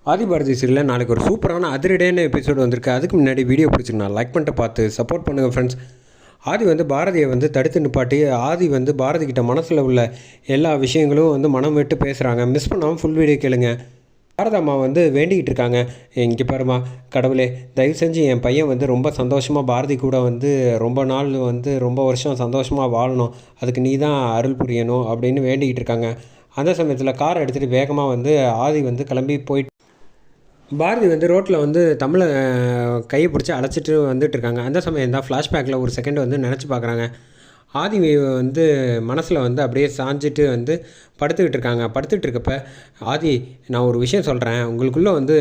ஆதிபாரதி சீரியலில் நாளைக்கு ஒரு சூப்பரான அதிரடியான எபிசோடு வந்திருக்கு. அதுக்கு முன்னாடி வீடியோ பிடிச்சிருந்தா லைக் பண்ணிட்டு பார்த்து சப்போர்ட் பண்ணுங்கள் ஃப்ரெண்ட்ஸ். ஆதி பாரதியை தடுத்து நிப்பாட்டி ஆதி பாரதி கிட்ட மனசில் உள்ள எல்லா விஷயங்களும் மனம் விட்டு பேசுகிறாங்க. மிஸ் பண்ணாமல் ஃபுல் வீடியோ கேளுங்க. பாரதம்மா வேண்டிக்கிட்டு இருக்காங்க, இங்கே பாருமா கடவுளே, தயவு செஞ்சு என் பையன் ரொம்ப சந்தோஷமாக பாரதி கூட ரொம்ப நாள் ரொம்ப வருஷம் சந்தோஷமாக வாழணும், அதுக்கு நீ தான் அருள் புரியணும் அப்படின்னு வேண்டிக்கிட்டு இருக்காங்க. அந்த சமயத்தில் காரை எடுத்துகிட்டு வேகமாக ஆதி கிளம்பி போயிட்டு பாரதி ரோட்டில் தமிழை கையை பிடிச்சி அழைச்சிட்டு வந்துட்டுருக்காங்க. அந்த சமயம் தான் ஃப்ளாஷ்பேக்கில் ஒரு செகண்ட் நினச்சி பார்க்குறாங்க. ஆதி மனசில் அப்படியே சாஞ்சிட்டு படுத்துக்கிட்டு இருக்காங்க. படுத்துக்கிட்டு இருக்கப்ப ஆதி, நான் ஒரு விஷயம் சொல்கிறேன், உங்களுக்குள்ளே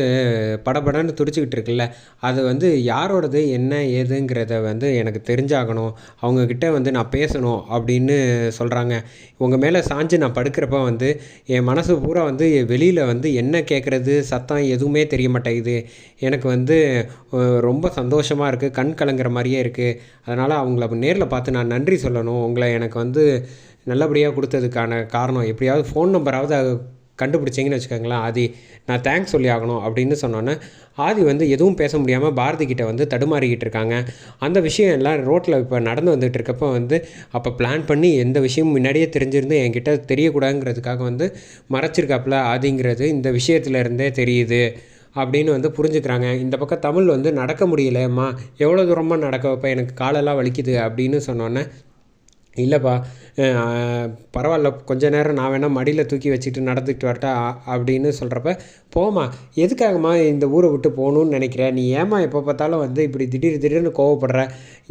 படபடன்னு துடிச்சிக்கிட்டு இருக்குல்ல, அது யாரோடது என்ன ஏதுங்கிறத எனக்கு தெரிஞ்சாகணும், அவங்கக்கிட்ட நான் பேசணும் அப்படின்னு சொல்கிறாங்க. உங்கள் மேலே சாஞ்சு நான் படுக்கிறப்ப என் மனசு பூரா வெளியில் என்ன கேட்குறது சத்தம் எதுவுமே தெரிய மாட்டேங்குது. எனக்கு ரொம்ப சந்தோஷமாக இருக்குது, கண் கலங்குற மாதிரியே இருக்குது. அதனால் அவங்கள நேரில் பார்த்து நான் நன்றி சொல்லணும். உங்களை எனக்கு நல்லபடியாக கொடுத்ததுக்கான காரணம் எப்படியாவது ஃபோன் நம்பராவது கண்டுபிடிச்சிங்கன்னு வச்சுக்கோங்களேன் ஆதி, நான் தேங்க்ஸ் சொல்லி ஆகணும் அப்படின்னு சொன்னோன்னே ஆதி எதுவும் பேச முடியாமல் பாரதி கிட்ட தடுமாறிக்கிட்டு இருக்காங்க. அந்த விஷயம் எல்லாம் ரோட்டில் இப்போ நடந்து வந்துட்டு இருக்கப்போ அப்போ பிளான் பண்ணி எந்த விஷயமும் முன்னாடியே தெரிஞ்சிருந்து என்கிட்ட தெரியக்கூடாதுங்கிறதுக்காக மறைச்சிருக்காப்புல ஆதிங்கிறது இந்த விஷயத்துலேருந்தே தெரியுது அப்படின்னு புரிஞ்சுக்கிறாங்க. இந்த பக்கம் தமிழ் நடக்க முடியலம்மா, எவ்வளோ தூரமாக நடக்க வைப்ப, எனக்கு காலெல்லாம் வலிக்குது அப்படின்னு சொன்னோன்னே, இல்லைப்பா பரவாயில்ல, கொஞ்ச நேரம் நான் வேணால் மடியில் தூக்கி வச்சுட்டு நடந்துக்கிட்டு வரட்டா அப்படின்னு சொல்கிறப்ப, போமா, எதுக்காகம்மா இந்த ஊரை விட்டு போகணுன்னு நினைக்கிறேன், நீ ஏமா எப்போ பார்த்தாலும் இப்படி திடீர்னு கோவப்படுற,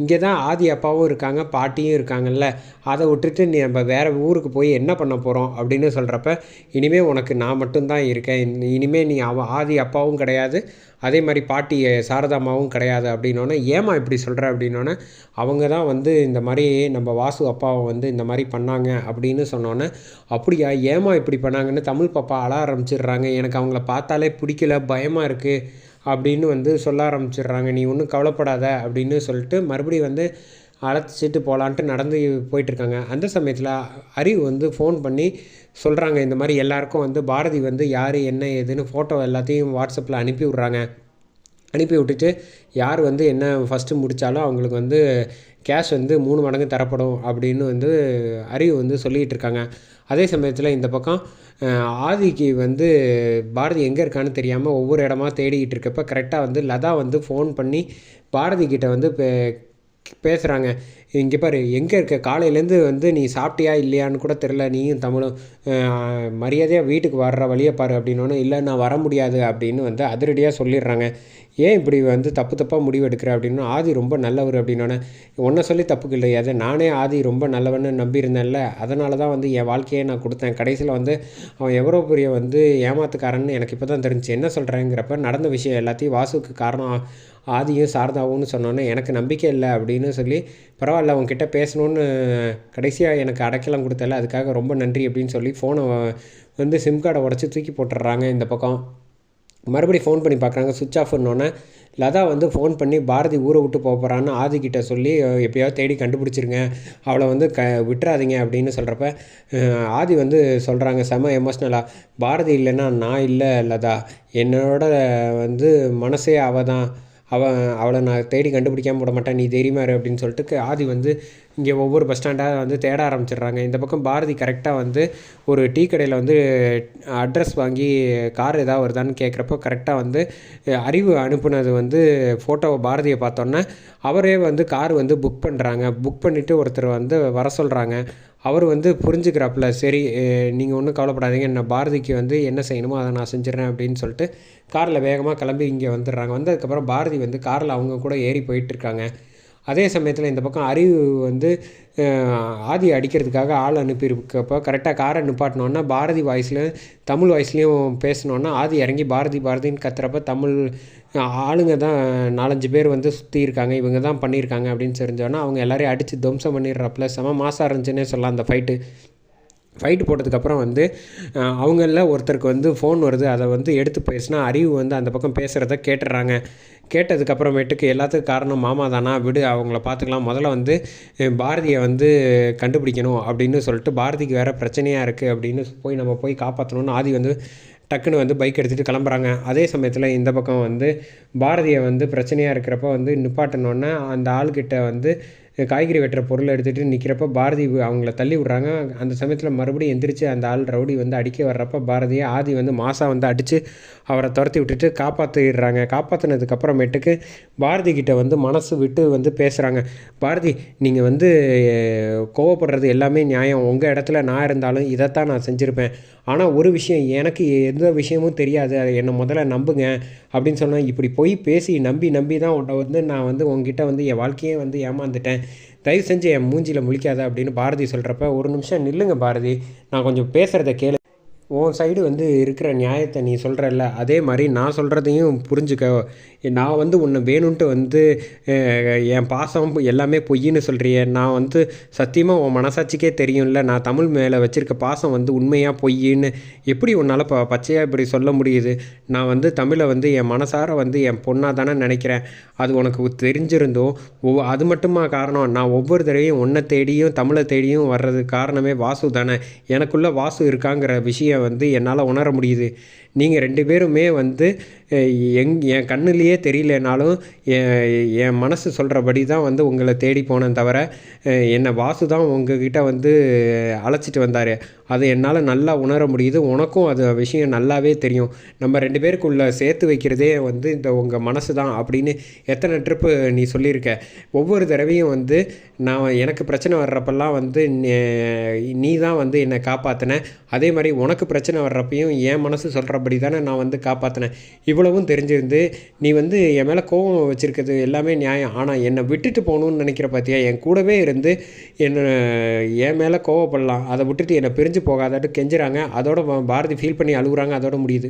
இங்கே தான் ஆதி அப்பாவும் இருக்காங்க பாட்டியும் இருக்காங்கல்ல, அதை விட்டுட்டு நீ நம்ம வேறு ஊருக்கு போய் என்ன பண்ண போகிறோம் அப்படின்னு சொல்கிறப்ப, இனிமேல் உனக்கு நான் மட்டும்தான் இருக்கேன், இனிமேல் நீ ஆதி அப்பாவும் கிடையாது, அதே மாதிரி பாட்டி சாரதாம்மாவும் கிடையாது அப்படின்னோடனே, ஏமா இப்படி சொல்கிற அப்படின்னோடனே, அவங்க தான் இந்த மாதிரி நம்ம வாசு அப்பாவை இந்த மாதிரி பண்ணாங்க அப்படின்னு சொன்னோன்னே, அப்படியா, ஏமா இப்படி பண்ணாங்கன்னு தமிழ் பாப்பா அழ ஆரம்பிச்சிடுறாங்க. எனக்கு அவங்கள பார்த்தாலே பிடிக்கல, பயமாக இருக்குது அப்படின்னு சொல்ல ஆரம்பிச்சிடுறாங்க. நீ ஒன்றும் கவலைப்படாத அப்படின்னு சொல்லிட்டு மறுபடியும் அழைச்சிட்டு போகலான்ட்டு நடந்து போயிட்டுருக்காங்க. அந்த சமயத்தில் அறிவு ஃபோன் பண்ணி சொல்கிறாங்க, இந்த மாதிரி எல்லாருக்கும் பாரதி யார் என்ன ஏதுன்னு ஃபோட்டோ எல்லாத்தையும் வாட்ஸ்அப்பில் அனுப்பி விட்றாங்க. அனுப்பி விட்டுட்டு யார் என்ன ஃபஸ்ட்டு முடித்தாலும் அவங்களுக்கு கேஷ் 3 மடங்கு தரப்படும் அப்படின்னு அறிவு சொல்லிகிட்டு இருக்காங்க. அதே சமயத்தில் இந்த பக்கம் ஆதிக்கு பாரதி எங்கே இருக்கான்னு தெரியாமல் ஒவ்வொரு இடமா தேடிக்கிட்டு இருக்கப்போ கரெக்டாக லதா ஃபோன் பண்ணி பாரதி கிட்ட பேசுகிறாங்க. இங்கே பாரு, எங்கே இருக்க, காலையிலேருந்து நீ சாப்பிட்டியா இல்லையான்னு கூட தெரில, நீயும் தமிழும் மரியாதையாக வீட்டுக்கு வர்ற வழியை பாரு அப்படின்னோடனே, இல்லை நான் வர முடியாது அப்படின்னு அதிரடியாக சொல்லிடுறாங்க. ஏன் இப்படி தப்பாக முடிவு எடுக்கிற அப்படின்னு, ஆதி ரொம்ப நல்லவர் அப்படின்னோடனே, ஒன்றை சொல்லி தப்புக்கு இல்லை, அதை நானே ஆதி ரொம்ப நல்லவன்னு நம்பியிருந்தேன்ல, அதனால தான் என் வாழ்க்கையை நான் கொடுத்தேன், கடைசியில் அவன் எவ்வளோ பெரிய ஏமாத்துக்காரன்னு எனக்கு இப்போ தான் தெரிஞ்சு, என்ன சொல்கிறேங்கிறப்ப நடந்த விஷயம் எல்லாத்தையும் வாசுக்கு காரணம் ஆதியும் சாரதாவும்னு சொன்னோன்னே, எனக்கு நம்பிக்கை இல்லை அப்படின்னு சொல்லி, பரவாயில்ல உங்ககிட்ட பேசணுன்னு கடைசியாக எனக்கு அடைக்கலம் கொடுத்தல, அதுக்காக ரொம்ப நன்றி அப்படின்னு சொல்லி ஃபோனை சிம் கார்டை உடச்சி தூக்கி போட்டுடுறாங்க. இந்த பக்கம் மறுபடியும் ஃபோன் பண்ணி பார்க்குறாங்க, சுவிட்ச் ஆஃப்னோடனே லதா ஃபோன் பண்ணி பாரதி ஊரை விட்டு போகிறான்னு ஆதிக்கிட்ட சொல்லி, எப்படியாவது தேடி கண்டுபிடிச்சிருங்க, அவளை விட்டுறாதீங்க அப்படின்னு சொல்கிறப்ப ஆதி சொல்கிறாங்க செம எமோஷ்னலாக, பாரதி இல்லைன்னா நான் இல்லை லதா, என்னோட மனசே அவள் தான், அவளை நான் தேடி கண்டுபிடிக்காமல் விட மாட்டேன், நீ தைரியமாக இரு அப்படின்னு சொல்லிட்டு ஆதி இங்கே ஒவ்வொரு பஸ் ஸ்டாண்டாக தேட ஆரம்பிச்சிடுறாங்க. இந்த பக்கம் பாரதி கரெக்டாக ஒரு டீ கடையில் அட்ரஸ் வாங்கி கார் ஏதாவது வருதான்னு கேட்குறப்போ கரெக்டாக அறிவு அனுப்புனது ஃபோட்டோவை பாரதியை பார்த்தோன்னே அவரே கார் புக் பண்ணுறாங்க. புக் பண்ணிவிட்டு ஒருத்தர் வர சொல்கிறாங்க. அவர் புரிஞ்சுக்கிறாப்புல, சரி நீங்கள் ஒன்றும் கவலைப்படாதீங்க, நான் பாரதிக்கு என்ன செய்யணுமோ அதை நான் செஞ்சிடறேன் அப்படின்னு சொல்லிட்டு காரில் வேகமாக கிளம்பி இங்கே வந்துடுறாங்க. வந்ததுக்கப்புறம் பாரதி காரில் அவங்க கூட ஏறி போயிட்டுருக்காங்க. அதே சமயத்தில் இந்த பக்கம் அறிவு ஆதி அடிக்கிறதுக்காக ஆள் அனுப்பியிருக்கப்போ கரெக்டாக காரை நிப்பாட்டினோன்னா பாரதி வாய்ஸ்லையும் தமிழ் வாய்ஸ்லேயும் பேசினோன்னா ஆதி இறங்கி பாரதின்னு கத்துறப்ப தமிழ் ஆளுங்க தான் 4-5 பேர் சுற்றி இருக்காங்க, இவங்க தான் பண்ணியிருக்காங்க அப்படின்னு தெரிஞ்சோன்னா அவங்க எல்லோரையும் அடித்து துவம்சம் பண்ணிடுறாப்புல. செம மாசாக இருந்துச்சுன்னே சொல்லலாம் அந்த ஃபைட்டு போட்டதுக்கப்புறம் அவங்களில் ஒருத்தருக்கு ஃபோன் வருது. அதை எடுத்து பேசினா அறிவு அந்த பக்கம் பேசுகிறத கேட்டுடுறாங்க. கேட்டதுக்கப்புறமேட்டுக்கு எல்லாத்துக்கும் காரணம் மாமா தானா, விடு அவங்கள பார்த்துக்கலாம், முதல்ல பாரதியை கண்டுபிடிக்கணும் அப்படின்னு சொல்லிட்டு, பாரதிக்கு வேறு பிரச்சனையாக இருக்குது அப்படின்னு நம்ம போய் காப்பாற்றணும்னு ஆதி டக்குன்னு வந்து பைக் எடுத்துகிட்டு கிளம்புறாங்க. அதே சமயத்தில் இந்த பக்கம் வந்து பாரதியை வந்து பிரச்சனையாக இருக்கிறப்ப வந்து நிப்பாட்டினோன்னே அந்த ஆள்கிட்ட வந்து காய்கறி வெட்டுற பொருளை எடுத்துகிட்டு நிற்கிறப்ப பாரதி அவங்கள தள்ளி விட்றாங்க. அந்த சமயத்தில் மறுபடியும் எந்திரிச்சு அந்த ஆள் ரவுடி வந்து அடிக்க வர்றப்ப பாரதியை ஆதி வந்து மாசா வந்து அடித்து அவரை துரத்தி விட்டுட்டு காப்பாற்றிடுறாங்க. காப்பாற்றினதுக்கப்புறமேட்டுக்கு பாரதி கிட்ட வந்து மனசு விட்டு வந்து பேசுகிறாங்க. பாரதி, நீங்கள் வந்து கோவப்படுறது எல்லாமே நியாயம். உங்கள் இடத்துல நான் இருந்தாலும் இதைத்தான் நான் செஞ்சுருப்பேன். ஆனால் ஒரு விஷயம், எனக்கு எந்த விஷயமும் தெரியாது, அதை என்னை முதல்ல நம்புங்க அப்படின்னு சொன்னால், இப்படி போய் பேசி நம்பி தான் உன்னை வந்து நான் வந்து உங்ககிட்ட வந்து என் வாழ்க்கையே வந்து ஏமாந்துட்டேன். தயவு செஞ்சு என் மூஞ்சியில் முழிக்காத அப்படின்னு பாரதி சொல்கிறப்ப, ஒரு நிமிஷம் நில்லுங்க பாரதி, நான் கொஞ்சம் பேசுகிறத கேளு. உன் சைடு வந்து இருக்கிற நியாயத்தை நீ சொல்கிறல்ல, அதே மாதிரி நான் சொல்கிறதையும் புரிஞ்சுக்க. நான் வந்து உன்னை வேணும்ன்ட்டு வந்து என் பாசம் எல்லாமே பொய்ன்னு சொல்கிறிய. நான் வந்து சத்தியமாக உன் மனசாட்சிக்கே தெரியும்ல, நான் தமிழ் மேலே வச்சுருக்க பாசம் வந்து உண்மையாக பொய்ன்னு எப்படி உன்னால் பச்சையாக இப்படி சொல்ல முடியுது? நான் வந்து தமிழை வந்து என் மனசார வந்து என் பொண்ணாக தானே நினைக்கிறேன். அது உனக்கு தெரிஞ்சிருந்தோம். அது மட்டுமா காரணம்? நான் ஒவ்வொரு தடவையும் உன்னை தேடியும் தமிழை தேடியும் வர்றதுக்கு காரணமே வாசு தானே. எனக்குள்ளே வாசு இருக்காங்கிற விஷயம் வந்து என்னால் உணர முடியுது. நீங்கள் 2 பேருமே வந்து என் கண்ணுலேயே தெரியலனாலும் என் மனசு சொல்கிறபடி தான் வந்து உங்களை தேடி போனேன் தவிர, என்னை வாசு தான் உங்ககிட்ட வந்து அழைச்சிட்டு வந்தார். அது என்னால் நல்லா உணர முடியுது. உனக்கும் அது விஷயம் நல்லாவே தெரியும். நம்ம 2 பேருக்குள்ளே சேர்த்து வைக்கிறதே வந்து இந்த உங்கள் மனசு தான் அப்படின்னு எத்தனை ட்ரிப்பு நீ சொல்லியிருக்க. ஒவ்வொரு தடவையும் வந்து எனக்கு பிரச்சனை வர்றப்பெல்லாம் வந்து நீ தான் வந்து என்னை காப்பாற்றின. அதே மாதிரி உனக்கு பிரச்சனை வர்றப்பையும் என் மனசு சொல்கிறபடி தானே நான் வந்து காப்பாற்றினேன். இவ்வளவும் தெரிஞ்சிருந்து நீ வந்து என் மேலே கோபம் வச்சுருக்கிறது எல்லாமே நியாயம். ஆனால் என்னை விட்டுட்டு போகணுன்னு நினைக்கிற பார்த்தியா? என் கூடவே இருந்து என் மேலே கோவப்படலாம், அதை விட்டுட்டு என்னை பிரிஞ்சு போகாதாட்டு கெஞ்சுறாங்க. அதோட பாரதி ஃபீல் பண்ணி அழுகுறாங்க. அதோட முடியுது.